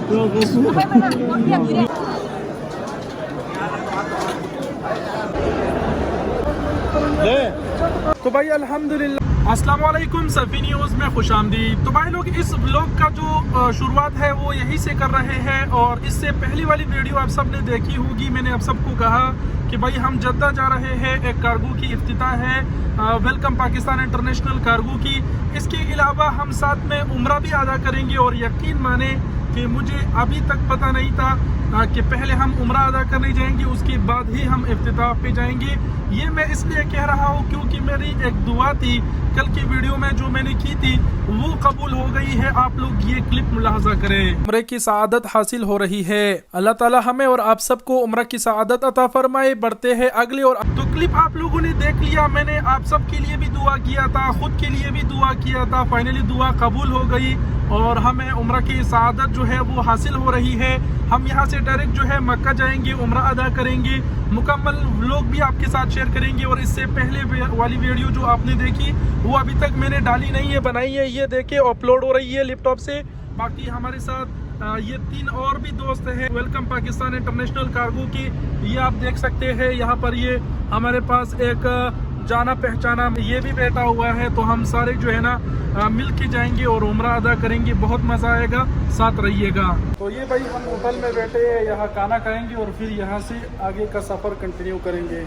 तो भाई अल्हम्दुलिल्लाह, अस्सलाम वालेकुम, सफ़ी न्यूज़ में खुशामदीद। तो भाई लोग, इस व्लॉग का जो शुरुआत है वो यहीं से कर रहे हैं। और इससे पहली वाली वीडियो आप सब ने देखी होगी। मैंने आप सबको कहा कि भाई हम जद्दा जा रहे हैं, एक कार्गो की इफ्तिताह है, वेलकम पाकिस्तान इंटरनेशनल कार्गो की। इसके अलावा हम साथ में उम्रा भी अदा करेंगे। और यकीन माने कि मुझे अभी तक पता नहीं था कि पहले हम उम्रा अदा करने जाएंगे, उसके बाद ही हम इफ्तिताह पे जाएंगे। ये मैं इसलिए कह रहा हूँ क्योंकि मेरी एक दुआ थी कल की वीडियो में जो मैंने की थी वो कबूल हो गई है। आप लोग ये क्लिप मुलाहजा करें। उम्रे की सआदत हासिल हो रही है। अल्लाह ताला हमें और आप सबको उम्रा की सआदत अता फरमाए। बढ़ते हैं अगले। और तो क्लिप आप लोगों ने देख लिया। मैंने आप सब के लिए भी दुआ किया था, खुद के लिए भी दुआ किया था। फाइनली दुआ कबूल हो गई और हमें उम्रा की सआदत जो है वो हासिल हो रही है। हम यहाँ से डायरेक्ट जो है मक्का जाएंगे, उम्रा अदा करेंगे। मुकम्मल व्लॉग भी आपके साथ शेयर करेंगे। और इससे पहले वाली वीडियो जो आपने देखी वो अभी तक मैंने डाली नहीं है, बनाई है, ये देखिए अपलोड हो रही है लैपटॉप से। बाकी हमारे साथ ये 3 और भी दोस्त हैं वेलकम पाकिस्तान इंटरनेशनल कार्गो की। ये आप देख सकते हैं यहाँ पर ये हमारे पास एक जाना पहचाना ये भी बैठा हुआ है। तो हम सारे जो है ना मिल के जाएंगे और उम्रा अदा करेंगे। बहुत मज़ा आएगा, साथ रहिएगा। तो ये भाई हम होटल में बैठे हैं, यहाँ खाना खाएंगे और फिर यहाँ से आगे का सफ़र कंटिन्यू करेंगे।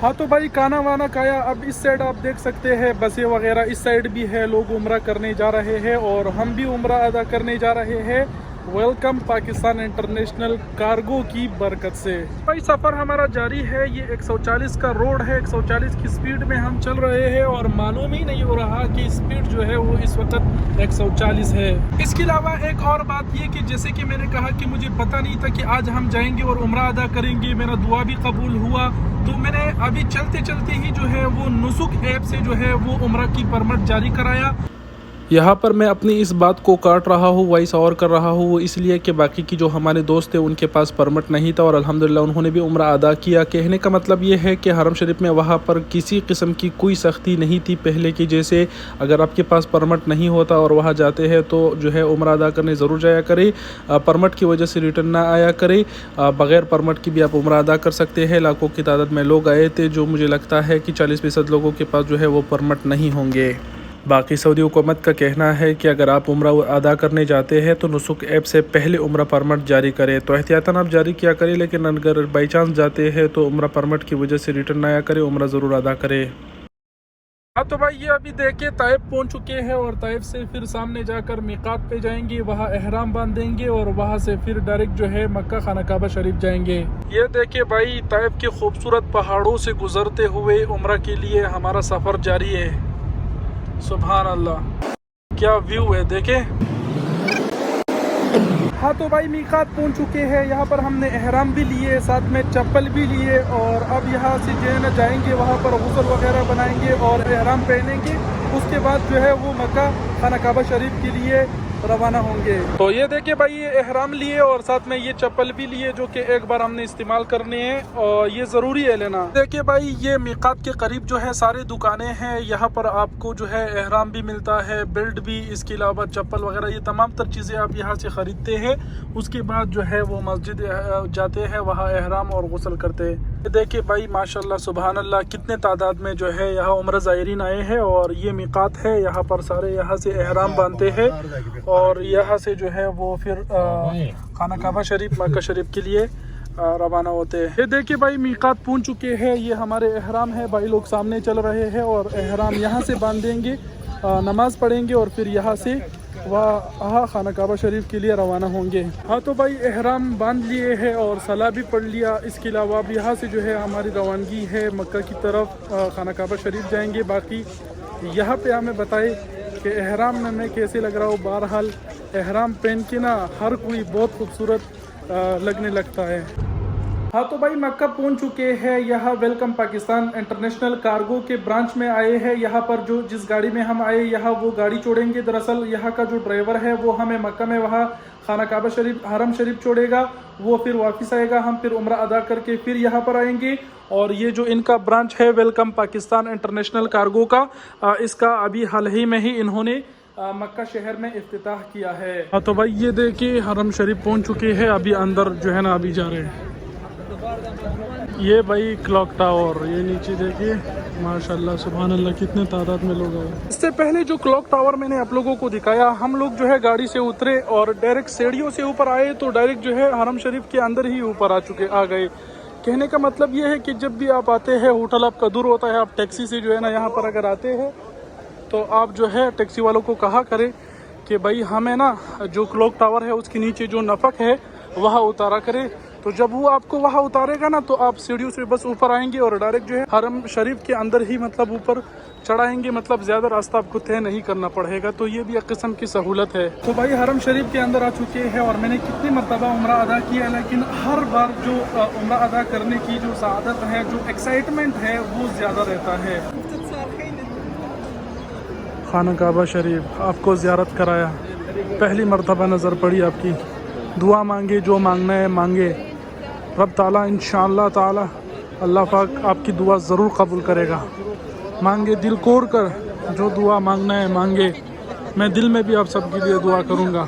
हाँ तो भाई खाना वाना खाया। अब इस साइड आप देख सकते हैं बसें वगैरह इस साइड भी है, लोग उम्रा करने जा रहे हैं और हम भी उम्रा अदा करने जा रहे हैं वेलकम पाकिस्तान इंटरनेशनल कार्गो की बरकत से। भाई सफ़र हमारा जारी है। ये 140 का रोड है, 140 की स्पीड में हम चल रहे हैं और मालूम ही नहीं हो रहा कि स्पीड जो है वो इस वक्त 140 है। इसके अलावा एक और बात ये कि जैसे कि मैंने कहा कि मुझे पता नहीं था कि आज हम जाएंगे और उम्रा अदा करेंगे। मेरा दुआ भी कबूल हुआ। तो मैंने अभी चलते चलते ही जो है वो नुसुक ऐप से जो है वो उम्रा की परमिट जारी कराया। यहाँ पर मैं अपनी इस बात को काट रहा हूँ, वॉइस ओवर कर रहा हूँ, वो इसलिए कि बाकी की जो हमारे दोस्त थे उनके पास परमिट नहीं था और अल्हम्दुलिल्लाह उन्होंने भी उम्रा अदा किया। कहने का मतलब ये है कि हरम शरीफ में वहाँ पर किसी किस्म की कोई सख्ती नहीं थी पहले की जैसे। अगर आपके पास परमिट नहीं होता और वहाँ जाते हैं तो जो है उम्रा अदा करने ज़रूर जाया करें। परमिट की वजह से रिटर्न ना आया करें। बग़ैर परमिट की भी आप उम्रा अदा कर सकते हैं। लाखों की तादाद में लोग आए थे, जो मुझे लगता है कि 40% लोगों के पास जो है वो परमिट नहीं होंगे। बाकी सऊदी हुकूमत का कहना है कि अगर आप उम्रा अदा करने जाते हैं तो नुसुक ऐप से पहले उम्रा परमिट जारी करें। तो एहतियातन आप जारी किया करें, लेकिन अगर बाई चांस जाते हैं तो उम्रा परमिट की वजह से रिटर्न ना आया करें, उम्रा ज़रूर अदा करें। हाँ तो भाई ये अभी देखिए ताइफ पहुंच चुके हैं और ताइफ से फिर सामने जाकर मीकात पे जाएंगे, वहाँ एहराम बांधेंगे और वहाँ से फिर डायरेक्ट जो है मक्का खाना काबा शरीफ जाएंगे। ये देखिए भाई ताइफ के खूबसूरत पहाड़ों से गुजरते हुए उम्रा के लिए हमारा सफ़र जारी है। सुभान अल्लाह, क्या व्यू है देखे। हाँ तो भाई मीकात पहुंच चुके हैं। यहाँ पर हमने एहराम भी लिए, साथ में चप्पल भी लिए और अब यहाँ से जो है ना जाएंगे, वहाँ पर गुस्ल वगैरह बनाएंगे और एहराम पहनेंगे। उसके बाद जो है वो मक्का खाना काबा शरीफ के लिए रवाना होंगे। तो ये देखिए भाई ये एहराम लिए और साथ में ये चप्पल भी लिए जो कि एक बार हमने इस्तेमाल करने हैं और ये ज़रूरी है लेना। देखिए भाई ये मीकात के करीब जो है सारी दुकानें हैं। यहाँ पर आपको जो है एहराम भी मिलता है, बेल्ट भी, इसके अलावा चप्पल वगैरह, ये तमाम तर चीज़ें आप यहाँ से ख़रीदते हैं। उसके बाद जो है वो मस्जिद जाते हैं, वहाँ एहराम और गुस्ल करते हैं। देखिए भाई माशाल्लाह सुभान अल्लाह कितने तादाद में जो है यहाँ उम्रा ज़ायरीन आए हैं और ये मीकात है। यहाँ पर सारे यहाँ से एहराम बांधते हैं और यहाँ से जो है वो फिर खाना काबा शरीफ मक्का शरीफ के लिए रवाना होते हैं। ये देखिए भाई मीकात पहुंच चुके हैं। ये हमारे एहराम है, भाई लोग सामने चल रहे हैं और एहराम यहाँ से बांधेंगे, नमाज पढ़ेंगे और फिर यहाँ से वहाँ खाना काबा शरीफ के लिए रवाना होंगे। हाँ तो भाई एहराम बांध लिए हैं और सला भी पढ़ लिया। इसके अलावा अब यहाँ से जो है हमारी रवानगी है मक्का की तरफ, खाना काबा शरीफ जाएंगे। बाकी यहाँ पे हमें बताए कि एहराम में मैं कैसे लग रहा हूँ। बहरहाल एहराम पहन के ना हर कोई बहुत खूबसूरत लगने लगता है। हाँ तो भाई मक्का पहुंच चुके हैं। यहाँ वेलकम पाकिस्तान इंटरनेशनल कार्गो के ब्रांच में आए हैं। यहाँ पर जो जिस गाड़ी में हम आए यहाँ वो गाड़ी छोड़ेंगे। दरअसल यहाँ का जो ड्राइवर है वो हमें मक्का में वहाँ खाना काबा शरीफ हरम शरीफ छोड़ेगा, वो फिर वापस आएगा, हम फिर उम्रा अदा करके फिर यहाँ पर आएंगे। और ये जो इनका ब्रांच है वेलकम पाकिस्तान इंटरनेशनल कार्गो का, इसका अभी हाल ही में ही इन्होंने मक्का शहर में इफ्तिताह किया है। तो भाई ये देखिए हरम शरीफ पहुंच चुके हैं, अभी अंदर जो है ना अभी जा रहे हैं। ये भाई क्लॉक टावर, ये नीचे देखिए माशाल्लाह सुभान अल्लाह कितने तादाद में लोग आए। इससे पहले जो क्लॉक टावर मैंने आप लोगों को दिखाया, हम लोग जो है गाड़ी से उतरे और डायरेक्ट सीढ़ियों से ऊपर आए तो डायरेक्ट जो है हरम शरीफ के अंदर ही ऊपर आ गए। कहने का मतलब ये है कि जब भी आप आते हैं, होटल आपका दूर होता है, आप टैक्सी से जो है ना यहाँ पर अगर आते हैं तो आप जो है टैक्सी वालों को कहा करें कि भाई हमें ना जो क्लॉक टावर है उसके नीचे जो नफक है वहाँ उतारा करे। तो जब वो आपको वहाँ उतारेगा ना तो आप सीढ़ियों से बस ऊपर आएंगे और डायरेक्ट जो है हरम शरीफ के अंदर ही मतलब ऊपर चढ़ाएंगे, मतलब ज़्यादा रास्ता आपको तय नहीं करना पड़ेगा। तो ये भी एक किस्म की सहूलत है। तो भाई हरम शरीफ के अंदर आ चुके हैं और मैंने कितनी मरतबा उम्रा अदा किया, लेकिन हर बार जो उम्रा अदा करने की जो सआदत है, जो एक्साइटमेंट है वो ज़्यादा रहता है। खाना काबा शरीफ आपको ज़ियारत कराया, पहली मरतबा नज़र पड़ी आपकी। दुआ मांगे, जो मांगना है मांगे, रब ताला इंशाअल्लाह ताला अल्लाह पाक आपकी दुआ ज़रूर कबूल करेगा। मांगे दिल खोल कर, जो दुआ मांगना है मांगे। मैं दिल में भी आप सबके लिए दुआ करूँगा।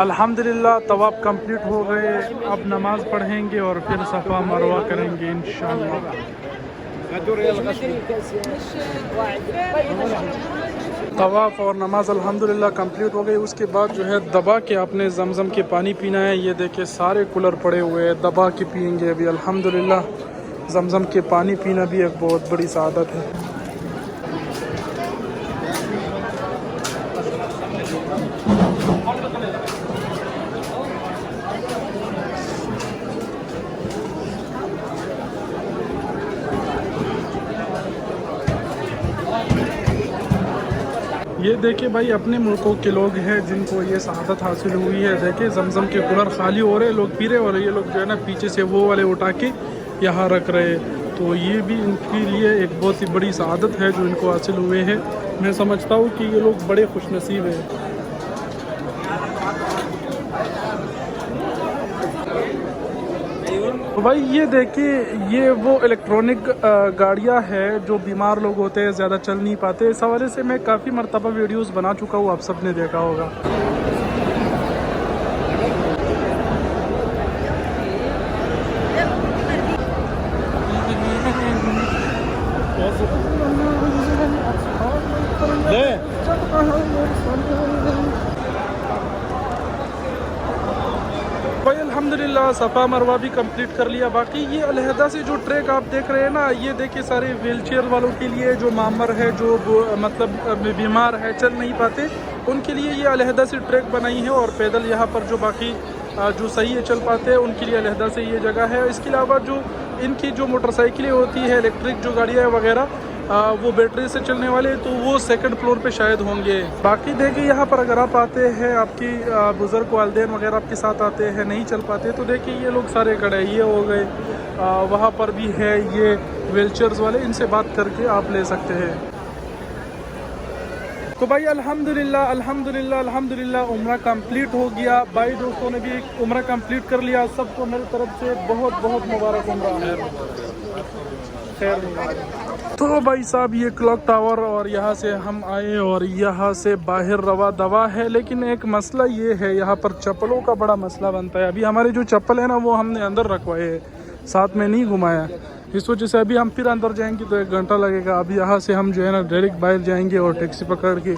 अल्हम्दुलिल्लाह तवाफ कंप्लीट हो गए। अब नमाज पढ़ेंगे और फिर सफ़ा मरवा करेंगे इंशाअल्लाह। तवाफ और नमाज अल्हम्दुलिल्लाह कंप्लीट हो गई। उसके बाद जो है दबा के आपने जमज़म के पानी पीना है। ये देखिए सारे कूलर पड़े हुए हैं, दबा के पियेंगे अभी अल्हम्दुलिल्लाह। जमज़म के पानी पीना भी एक बहुत बड़ी सआदत है। ये देखिए भाई अपने मुल्कों के लोग हैं जिनको ये सआदत हासिल हुई है। देखिए जमज़म के कूलर खाली हो रहे, लोग पी रहे और ये लोग जो है ना पीछे से वो वाले उठा के यहाँ रख रहे। तो ये भी इनके लिए एक बहुत ही बड़ी सआदत है जो इनको हासिल हुए है। मैं समझता हूँ कि ये लोग बड़े खुशनसीब हैं। तो भाई ये देखिए ये वो इलेक्ट्रॉनिक गाड़ियाँ है जो बीमार लोग होते हैं, ज़्यादा चल नहीं पाते। इस हवाले से मैं काफ़ी मरतबा वीडियोस बना चुका हूँ, आप सब ने देखा होगा। भाई अल्हम्दुलिल्लाह सफ़ा मरवा भी कंप्लीट कर लिया। बाकी ये अलहदा से जो ट्रैक आप देख रहे हैं ना, ये देखिए सारे व्हील चेयर वालों के लिए, जो मामर है, जो मतलब बीमार है, चल नहीं पाते, उनके लिए ये अलहदा से ट्रैक बनाई है। और पैदल यहाँ पर जो बाकी जो सही है चल पाते हैं उनके लिए अलहदा से ये जगह है। इसके अलावा जो इनकी जो मोटरसाइकिलें होती है, इलेक्ट्रिक जो गाड़ियाँ वगैरह, वो बैटरी से चलने वाले, तो वो सेकंड फ्लोर पे शायद होंगे। बाकी देखिए यहाँ पर अगर आप आते हैं, आपकी बुज़ुर्ग वालिदैन वगैरह आपके साथ आते हैं, नहीं चल पाते, तो देखिए ये लोग सारे खड़े, ये हो गए, वहाँ पर भी है ये व्हीलचेयर्स वाले, इनसे बात करके आप ले सकते हैं। तो भाई अल्हम्दुलिल्लाह अल्हम्दुलिल्लाह अल्हम्दुलिल्लाह उम्रा कंप्लीट हो गया। भाई दोस्तों ने भी उम्रा कंप्लीट कर लिया। सबको मेरी तरफ से बहुत बहुत मुबारक उम्रा है। खैर मुबारक। तो भाई साहब ये क्लॉक टावर और यहाँ से हम आए और यहाँ से बाहर रवा दवा है, लेकिन एक मसला ये है यहाँ पर चप्पलों का बड़ा मसला बनता है। अभी हमारे जो चप्पल है ना वो हमने अंदर रखवाए हैं, साथ में नहीं घुमाया, इस वजह से अभी हम फिर अंदर जाएंगे तो 1 घंटा लगेगा। अभी यहाँ से हम जो है ना डायरेक्ट बाहर जाएंगे और टैक्सी पकड़ के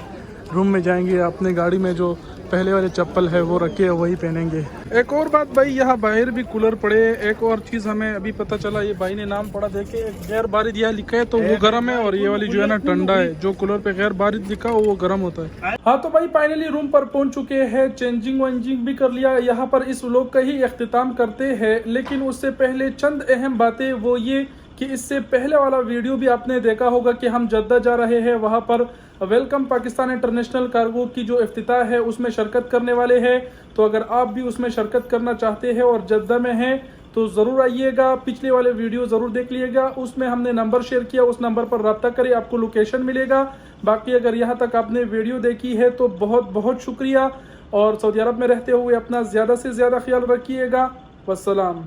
रूम में जाएंगे। अपने गाड़ी में जो पहले वाले चप्पल है वो रखे वही पहनेंगे। एक और बात भाई, यहाँ बाहर भी कूलर पड़े। एक और चीज़ हमें अभी पता चला, ये भाई ने नाम पढ़ा देखे, गैर बारिद यहाँ लिखा है तो वो गर्म है और ये वाली जो है ना ठंडा है। जो कूलर पे गैर बारिद लिखा वो गर्म होता है। हाँ तो भाई फाइनली रूम पर पहुंच चुके हैं, चेंजिंग वेंजिंग भी कर लिया। यहाँ पर इस व्लॉग का ही अख्तिताम करते हैं, लेकिन उससे पहले चंद अहम बातें वो ये कि इससे पहले वाला वीडियो भी आपने देखा होगा कि हम जद्दा जा रहे हैं, वहाँ पर वेलकम पाकिस्तान इंटरनेशनल कार्गो की जो इफ्तिताह है उसमें शिरकत करने वाले हैं। तो अगर आप भी उसमें शिरकत करना चाहते हैं और जद्दा में हैं तो ज़रूर आइएगा। पिछले वाले वीडियो ज़रूर देख लीजिएगा, उसमें हमने नंबर शेयर किया, उस नंबर पर रब्ता करें, आपको लोकेशन मिलेगा। बाकी अगर यहाँ तक आपने वीडियो देखी है तो बहुत बहुत शुक्रिया, और सऊदी अरब में रहते हुए अपना ज़्यादा से ज़्यादा ख्याल रखिएगा। वस्सलाम।